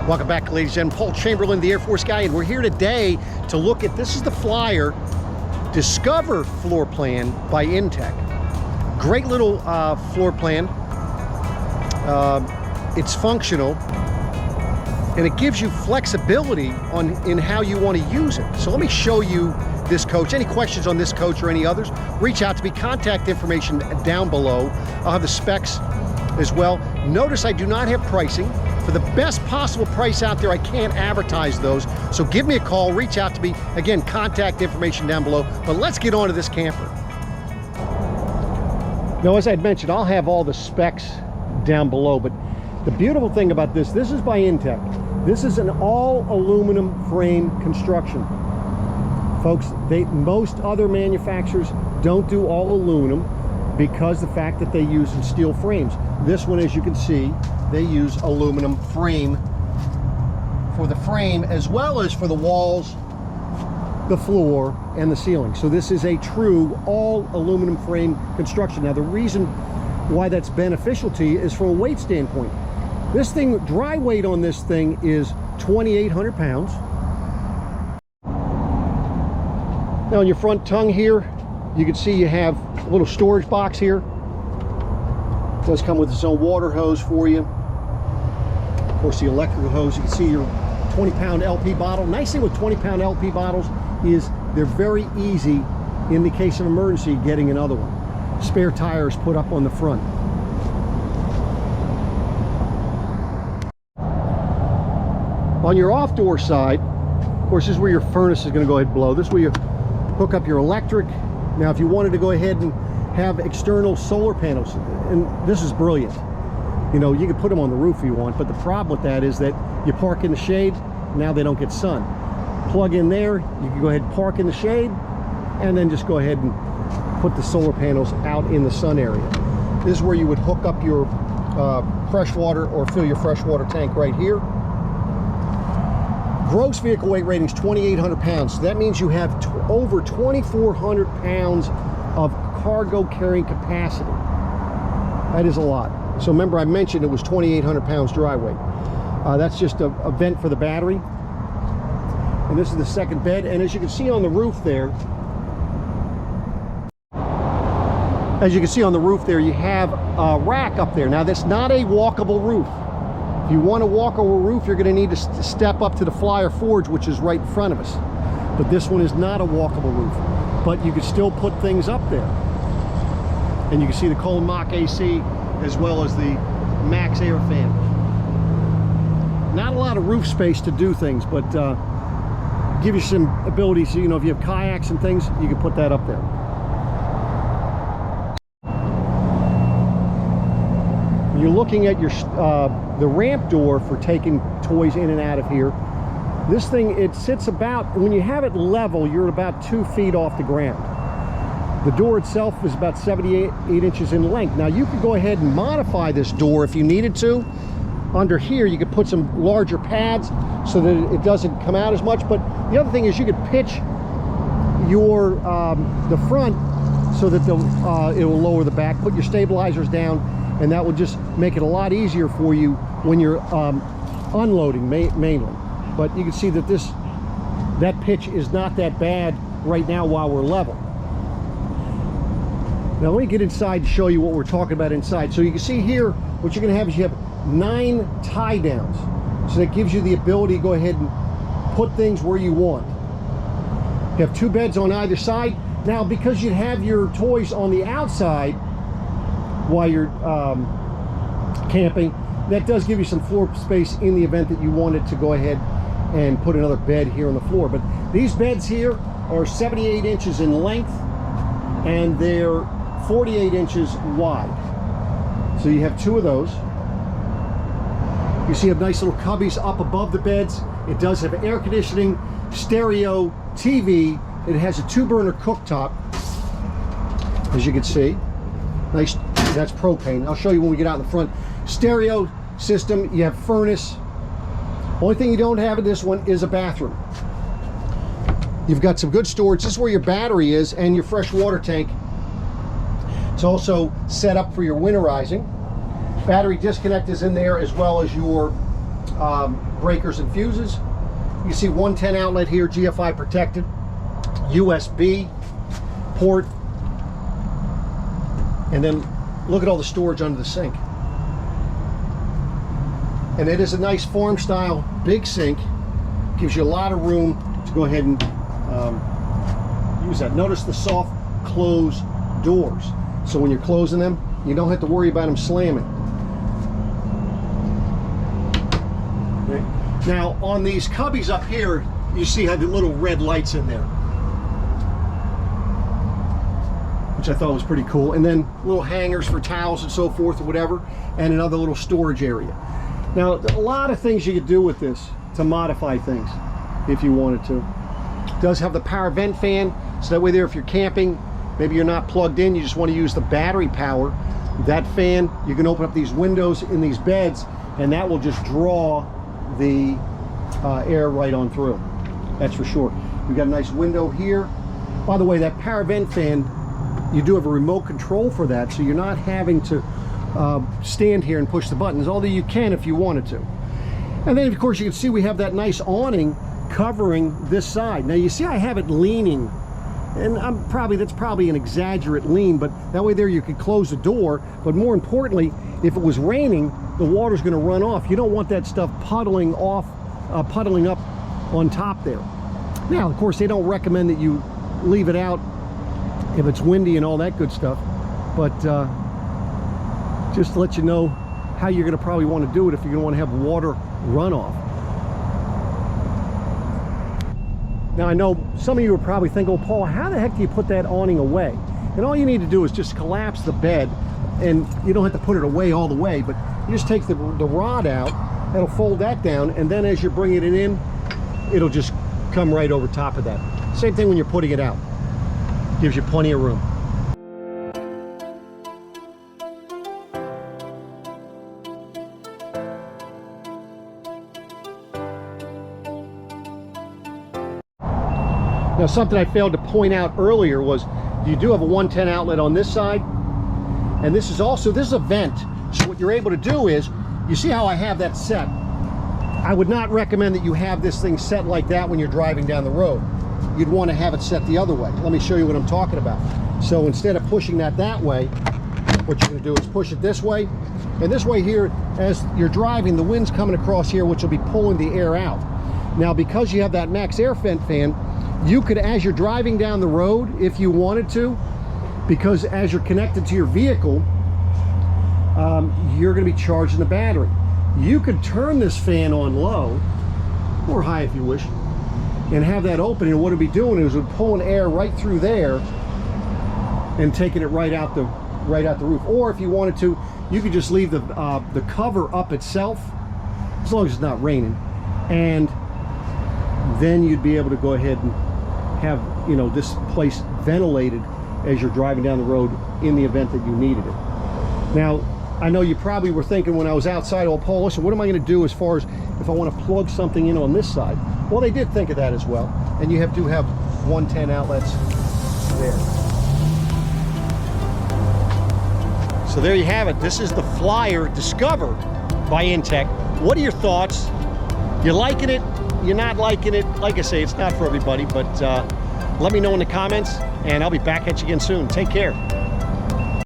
Welcome back, ladies and gentlemen. Paul Chamberlain, the Air Force guy, and we're here today to look at, this is the flyer, Discover floor plan by 𝚃𝚑𝚎. Great little floor plan. It's functional, and it gives you flexibility in how you want to use it. So let me show you this coach. Any questions on this coach or any others, reach out to me. Contact information down below. I'll have the specs as well. Notice I do not have pricing. For the best possible price out there, I can't advertise those. So give me a call, reach out to me. Again, contact information down below. But let's get on to this camper. Now, as I had mentioned, I'll have all the specs down below. But the beautiful thing about this is by 𝚃𝚑𝚎. This is an all aluminum frame construction. Folks, most other manufacturers don't do all aluminum because the fact that they use steel frames. This one, as you can see, they use aluminum frame for the frame as well as for the walls, the floor, and the ceiling. So this is a true all aluminum frame construction. Now, the reason why that's beneficial to you is from a weight standpoint. This thing, dry weight on this thing is 2,800 pounds. Now, on your front tongue here, you can see you have a little storage box here. It does come with its own water hose for you. Of course, the electrical hose. You can see your 20-pound LP bottle. Nice thing with 20-pound LP bottles is they're very easy in the case of emergency getting another one. Spare tires put up on the front. On your off-door side, of course, this is where your furnace is going to go ahead and blow. This is where you hook up your electric. Now, if you wanted to go ahead and have external solar panels, and this is brilliant. You know, you can put them on the roof if you want, but the problem with that is that you park in the shade, now they don't get sun. Plug in there, you can go ahead and park in the shade, and then just go ahead and put the solar panels out in the sun area. This is where you would hook up your fresh water or fill your freshwater tank right here. Gross vehicle weight rating is 2,800 pounds. So that means you have over 2,400 pounds of cargo carrying capacity. That is a lot. So remember, I mentioned it was 2,800 pounds dry weight. That's just a vent for the battery. And this is the second bed. And as you can see on the roof there, you have a rack up there. Now, that's not a walkable roof. If you want a walkable roof, you're going to need to step up to the Flyer Forge, which is right in front of us. But this one is not a walkable roof. But you can still put things up there. And you can see the Coleman Mach AC as well as the MaxxAir fan. Not a lot of roof space to do things, but give you some ability. So, you know, if you have kayaks and things, you can put that up there. You're looking at your the ramp door for taking toys in and out of here. This thing, it sits about, when you have it level, you're about 2 feet off the ground. The door itself is about 78 inches in length. Now, you could go ahead and modify this door if you needed to. Under here, you could put some larger pads so that it doesn't come out as much. But the other thing is you could pitch your the front so that it will lower the back. Put your stabilizers down, and that will just make it a lot easier for you when you're unloading mainly. But you can see that that pitch is not that bad right now while we're level. Now, let me get inside to show you what we're talking about inside. So you can see here, what you're going to have is you have 9 tie downs. So that gives you the ability to go ahead and put things where you want. You have 2 beds on either side. Now, because you have your toys on the outside while you're camping, that does give you some floor space in the event that you wanted to go ahead and put another bed here on the floor. But these beds here are 78 inches in length, and they're 48 inches wide. So you have 2 of those. You see, you have nice little cubbies up above the beds. It does have air conditioning, stereo, TV. It has a 2-burner cooktop, as you can see. Nice, that's propane. I'll show you when we get out in the front. Stereo system, you have furnace. Only thing you don't have in this one is a bathroom. You've got some good storage. This is where your battery is and your fresh water tank. It's also set up for your winterizing. Battery disconnect is in there, as well as your breakers and fuses. You see 110 outlet here, GFI protected, USB port, and then look at all the storage under the sink. And it is a nice farm style big sink, gives you a lot of room to go ahead and use that. Notice the soft close doors, so when you're closing them you don't have to worry about them slamming. Okay. Now on these cubbies up here, you see how the little red lights in there, which I thought was pretty cool, and then little hangers for towels and so forth or whatever, and another little storage area. Now a lot of things you could do with this to modify things if you wanted to. It does have the power vent fan, so that way there if you're camping, maybe you're not plugged in, you just want to use the battery power, that fan, you can open up these windows in these beds and that will just draw the air right on through. That's for sure. We've got a nice window here. By the way, that power vent fan, you do have a remote control for that, so you're not having to stand here and push the buttons, although you can if you wanted to. And then of course you can see we have that nice awning covering this side. Now you see I have it leaning, and that's probably an exaggerate lean, but that way there you could close the door. But more importantly, if it was raining, the water's going to run off. You don't want that stuff puddling up on top there. Now of course they don't recommend that you leave it out if it's windy and all that good stuff, but just to let you know how you're going to probably want to do it if you're going to want to have water runoff. Now I know some of you are probably thinking, well, Paul, how the heck do you put that awning away? And all you need to do is just collapse the bed, and you don't have to put it away all the way, but you just take the rod out, that'll fold that down, and then as you're bringing it in, it'll just come right over top of that. Same thing when you're putting it out. Gives you plenty of room. Now something I failed to point out earlier was you do have a 110 outlet on this side, and this is a vent. So what you're able to do is, you see how I have that set. I would not recommend that you have this thing set like that when you're driving down the road. You'd want to have it set the other way. Let me show you what I'm talking about. So instead of pushing that way, what you're going to do is push it this way, and this way here, as you're driving, the wind's coming across here, which will be pulling the air out. Now because you have that MaxxAir vent fan, you could, as you're driving down the road, if you wanted to, because as you're connected to your vehicle, you're going to be charging the battery. You could turn this fan on low, or high if you wish, and have that open, and what it'd be doing is it would pull an air right through there and taking it right out the roof. Or if you wanted to, you could just leave the cover up itself, as long as it's not raining, and then you'd be able to go ahead and have, you know, this place ventilated as you're driving down the road in the event that you needed it. Now I know you probably were thinking when I was outside, oh Paul, listen, what am I going to do as far as if I want to plug something in on this side? Well, they did think of that as well, and you do have 110 outlets there. So there you have it. This is the Flyer discovered by Intech. What are your thoughts? You liking it? You're not liking it? Like I say, it's not for everybody, but let me know in the comments, and I'll be back at you again soon. Take care.